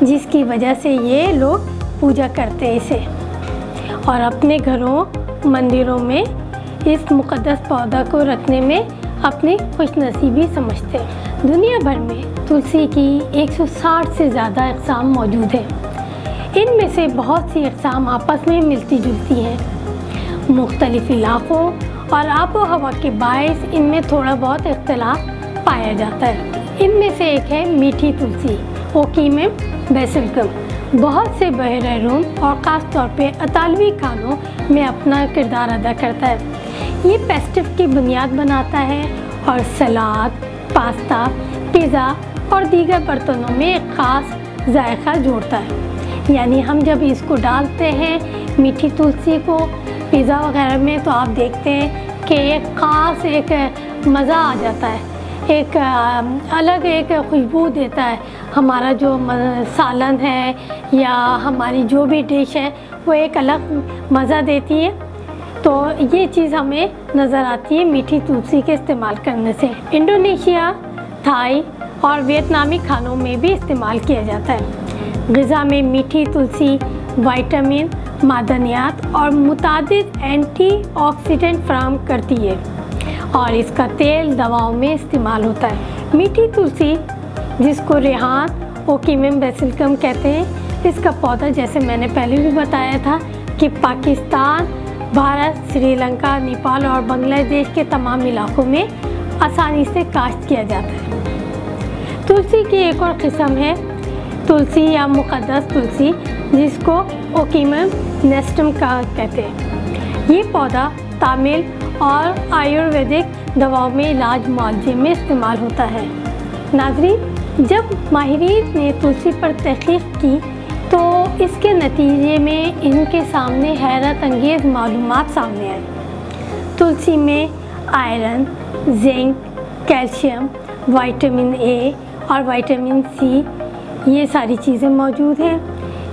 جس کی وجہ سے یہ لوگ پوجا کرتے ہیں اسے، اور اپنے گھروں مندروں میں اس مقدس پودا کو رکھنے میں اپنی خوش نصیبی سمجھتے ہیں۔ دنیا بھر میں تلسی کی 160 سے زیادہ اقسام موجود ہیں۔ ان میں سے بہت سی اقسام آپس میں ملتی جلتی ہیں۔ مختلف علاقوں اور آب و ہوا کے باعث ان میں تھوڑا بہت اختلاف پایا جاتا ہے۔ ان میں سے ایک ہے میٹھی تلسی، اوکیمم بیسلکم۔ بہت سے بحیرہ روم اور خاص طور پہ اطالوی کھانوں میں اپنا کردار ادا کرتا ہے۔ یہ پیسٹو کی بنیاد بناتا ہے اور سلاد، پاستا، پیزا اور دیگر برتنوں میں ایک خاص ذائقہ جوڑتا ہے۔ یعنی ہم جب اس کو ڈالتے ہیں میٹھی تلسی کو پیزا وغیرہ میں، تو آپ دیکھتے ہیں کہ ایک خاص ایک مزہ آ جاتا ہے، ایک الگ ایک خوشبو دیتا ہے۔ ہمارا جو سالن ہے یا ہماری جو بھی ڈش ہے وہ ایک الگ مزہ دیتی ہے۔ تو یہ چیز ہمیں نظر آتی ہے میٹھی تلسی کے استعمال کرنے سے۔ انڈونیشیا، تھائی اور ویتنامی کھانوں میں بھی استعمال کیا جاتا ہے۔ غذا میں میٹھی تلسی وائٹامن، معدنیات اور متعدد اینٹی آکسیڈنٹ فراہم کرتی ہے، اور اس کا تیل دواؤں میں استعمال ہوتا ہے۔ میٹھی تلسی، جس کو ریحان اوکیمم بیسلکم کہتے ہیں، اس کا پودا جیسے میں نے پہلے بھی بتایا تھا کہ پاکستان، بھارت، سری لنکا، نیپال اور بنگلہ دیش کے تمام علاقوں میں آسانی سے کاشت کیا جاتا ہے۔ تلسی کی ایک اور قسم ہے تلسی یا مقدس تلسی، جس کو اوکیمم نیسٹم کا کہتے ہیں۔ یہ پودا تامل اور آیورویدک دواؤں میں علاج معالجے میں استعمال ہوتا ہے۔ ناظرین، جب ماہرین نے تلسی پر تحقیق کی تو اس کے نتیجے میں ان کے سامنے حیرت انگیز معلومات سامنے آئی۔ تلسی میں iron, zinc, calcium, vitamin A اور وائٹامن سی، یہ ساری چیزیں موجود ہیں۔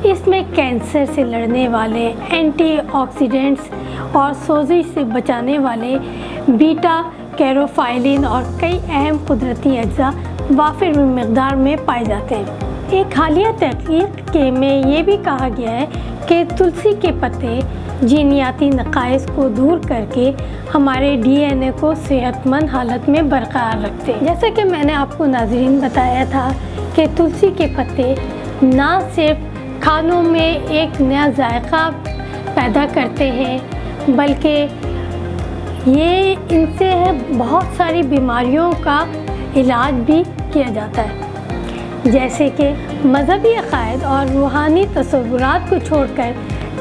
اس میں کینسر سے لڑنے والے اینٹی آکسیڈنٹس اور سوزش سے بچانے والے بیٹا کیروفائلن اور کئی اہم قدرتی اجزاء وافر مقدار میں پائے جاتے ہیں۔ ایک حالیہ تحقیق میں یہ بھی کہا گیا ہے کہ تلسی کے پتے جینیاتی نقائص کو دور کر کے ہمارے ڈی این اے کو صحت مند حالت میں برقرار رکھتے ہیں۔ جیسا کہ میں نے آپ کو ناظرین بتایا تھا کہ تلسی کے پتے نہ صرف کھانوں میں ایک نیا ذائقہ پیدا کرتے ہیں، بلکہ یہ ان سے بہت ساری بیماریوں کا علاج بھی کیا جاتا ہے۔ جیسے کہ مذہبی عقائد اور روحانی تصورات کو چھوڑ کر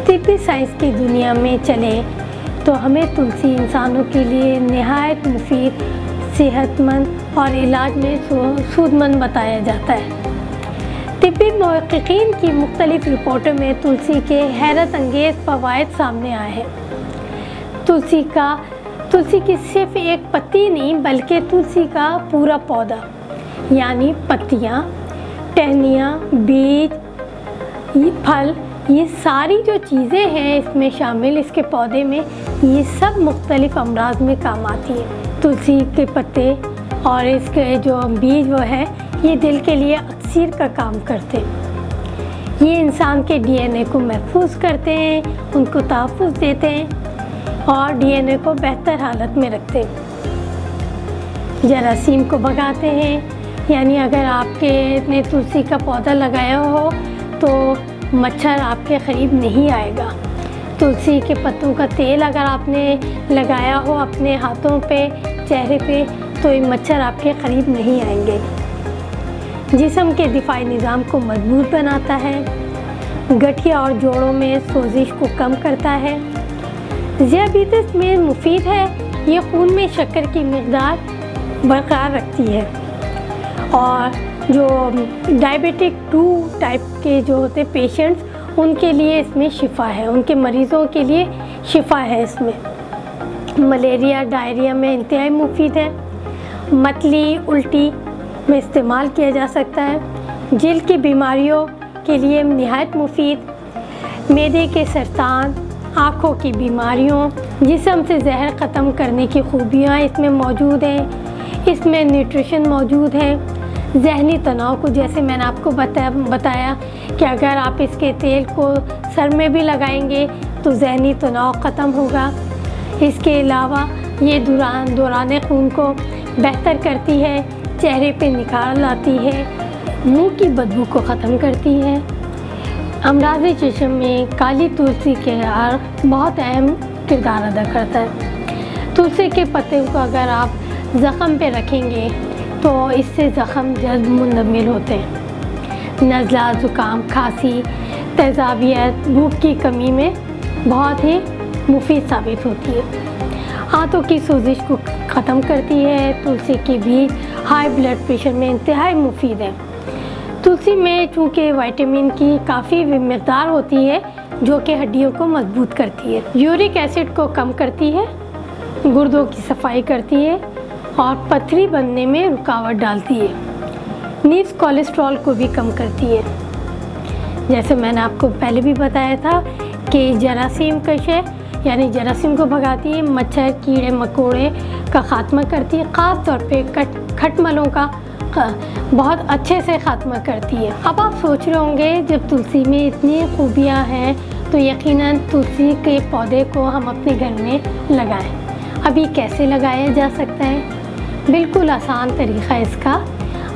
طبی سائنس کی دنیا میں چلیں تو ہمیں تلسی انسانوں کے لیے نہایت مفید، صحت مند اور علاج میں سود مند بتایا جاتا ہے۔ طبی محققین کی مختلف رپورٹوں میں تلسی کے حیرت انگیز فوائد سامنے آئے ہیں۔ تلسی کی صرف ایک پتی نہیں بلکہ تلسی کا پورا پودا، یعنی پتیاں، ٹہنیاں، بیج، پھل، یہ ساری جو چیزیں ہیں اس میں شامل، اس کے پودے میں، یہ سب مختلف امراض میں کام آتی ہیں۔ تلسی کے پتے اور اس کے جو بیج وہ ہے، یہ دل کے لیے اکسیر کا کام کرتے ہیں۔ یہ انسان کے ڈی این اے کو محفوظ کرتے ہیں، ان کو تحفظ دیتے ہیں اور ڈی این اے کو بہتر حالت میں رکھتے ہیں۔ جراثیم کو بھگاتے ہیں، یعنی اگر آپ نے تلسی کا پودا لگایا ہو تو مچھر آپ کے قریب نہیں آئے گا۔ تلسی کے پتوں کا تیل اگر آپ نے لگایا ہو اپنے ہاتھوں پہ، چہرے پہ، تو یہ مچھر آپ کے قریب نہیں آئیں گے۔ جسم کے دفاعی نظام کو مضبوط بناتا ہے، گٹھیا اور جوڑوں میں سوزش کو کم کرتا ہے، ذیابیطس میں مفید ہے، یہ خون میں شکر کی مقدار برقرار رکھتی ہے، اور جو ڈائبیٹک 2 ٹائپ کے جو ہوتے پیشنٹس، ان کے لیے اس میں شفا ہے، ان کے مریضوں کے لیے شفا ہے اس میں۔ ملیریا، ڈائریا میں انتہائی مفید ہے، متلی، الٹی میں استعمال کیا جا سکتا ہے، جلد کی بیماریوں کے لیے نہایت مفید، معدے کے سرطان، آنکھوں کی بیماریوں، جسم سے زہر ختم کرنے کی خوبیاں اس میں موجود ہیں، اس میں نیوٹریشن موجود ہے، ذہنی تناؤ کو، جیسے میں نے آپ کو بتایا کہ اگر آپ اس کے تیل کو سر میں بھی لگائیں گے تو ذہنی تناؤ ختم ہوگا۔ اس کے علاوہ یہ دوران خون کو بہتر کرتی ہے، چہرے پہ نکھار لاتی ہے، منہ کی بدبو کو ختم کرتی ہے۔ امراض چشم میں کالی تلسی کے عرق بہت اہم کردار ادا کرتا ہے۔ تلسی کے پتے کو اگر آپ زخم پہ رکھیں گے تو اس سے زخم جلد منجمد ہوتے ہیں۔ نزلہ، زکام، کھانسی، تیزابیت، بھوک کی کمی میں بہت ہی مفید ثابت ہوتی ہے۔ ہاتھوں کی سوزش کو ختم کرتی ہے۔ تلسی کی بیج ہائی بلڈ پریشر میں انتہائی مفید ہے۔ تلسی میں چونکہ وائٹامن کی کافی مقدار ہوتی ہے جو کہ ہڈیوں کو مضبوط کرتی ہے، یورک ایسڈ کو کم کرتی ہے، گردوں کی صفائی کرتی ہے اور پتھری بننے میں رکاوٹ ڈالتی ہے، نیز کولیسٹرول کو بھی کم کرتی ہے۔ جیسے میں نے آپ کو پہلے بھی بتایا تھا کہ جراثیم کش ہے، یعنی جراثیم کو بھگاتی ہے، مچھر، کیڑے مکوڑے کا خاتمہ کرتی ہے، خاص طور پہ کھٹملوں کا بہت اچھے سے خاتمہ کرتی ہے۔ اب آپ سوچ رہے ہوں گے جب تلسی میں اتنی خوبیاں ہیں تو یقیناً تلسی کے پودے کو ہم اپنے گھر میں لگائیں۔ ابھی کیسے لگایا جا سکتا ہے؟ بالکل آسان طریقہ ہے اس کا۔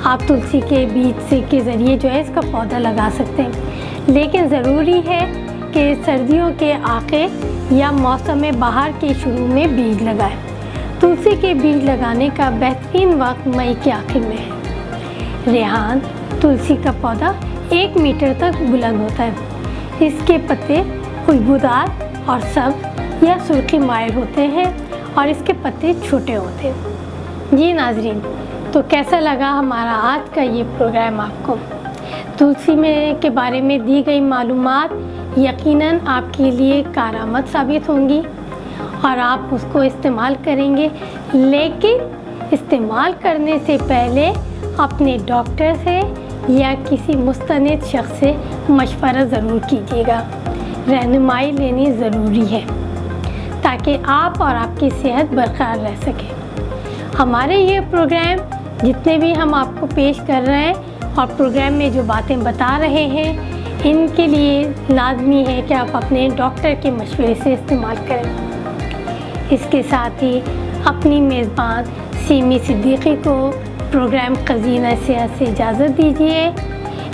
آپ تلسی کے بیج کے ذریعے جو ہے اس کا پودا لگا سکتے ہیں، لیکن ضروری ہے کہ سردیوں کے آخر یا موسم بہار کے شروع میں بیج لگائیں۔ تلسی کے بیج لگانے کا بہترین وقت مئی کے آخر میں ہے۔ ریحان تلسی کا پودا 1 میٹر تک بلند ہوتا ہے۔ اس کے پتے خوشبودار اور سبز یا سرخی مائل ہوتے ہیں اور اس کے پتے چھوٹے ہوتے ہیں۔ جی ناظرین، تو کیسا لگا ہمارا آج کا یہ پروگرام آپ کو؟ تلسی کے بارے میں دی گئی معلومات یقیناً آپ کے لیے کارآمد ثابت ہوں گی اور آپ اس کو استعمال کریں گے، لیکن استعمال کرنے سے پہلے اپنے ڈاکٹر سے یا کسی مستند شخص سے مشورہ ضرور کیجیے گا۔ رہنمائی لینی ضروری ہے تاکہ آپ اور آپ کی صحت برقرار رہ سکے۔ ہمارے یہ پروگرام جتنے بھی ہم آپ کو پیش کر رہے ہیں اور پروگرام میں جو باتیں بتا رہے ہیں، ان کے لیے لازمی ہے کہ آپ اپنے ڈاکٹر کے مشورے سے استعمال کریں۔ اس کے ساتھ ہی اپنی میزبان سیمی صدیقی کو پروگرام خزینہ صحت سے اجازت دیجیے۔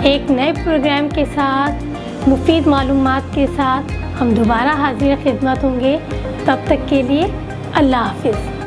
ایک نئے پروگرام کے ساتھ، مفید معلومات کے ساتھ ہم دوبارہ حاضر خدمت ہوں گے۔ تب تک کے لیے اللہ حافظ۔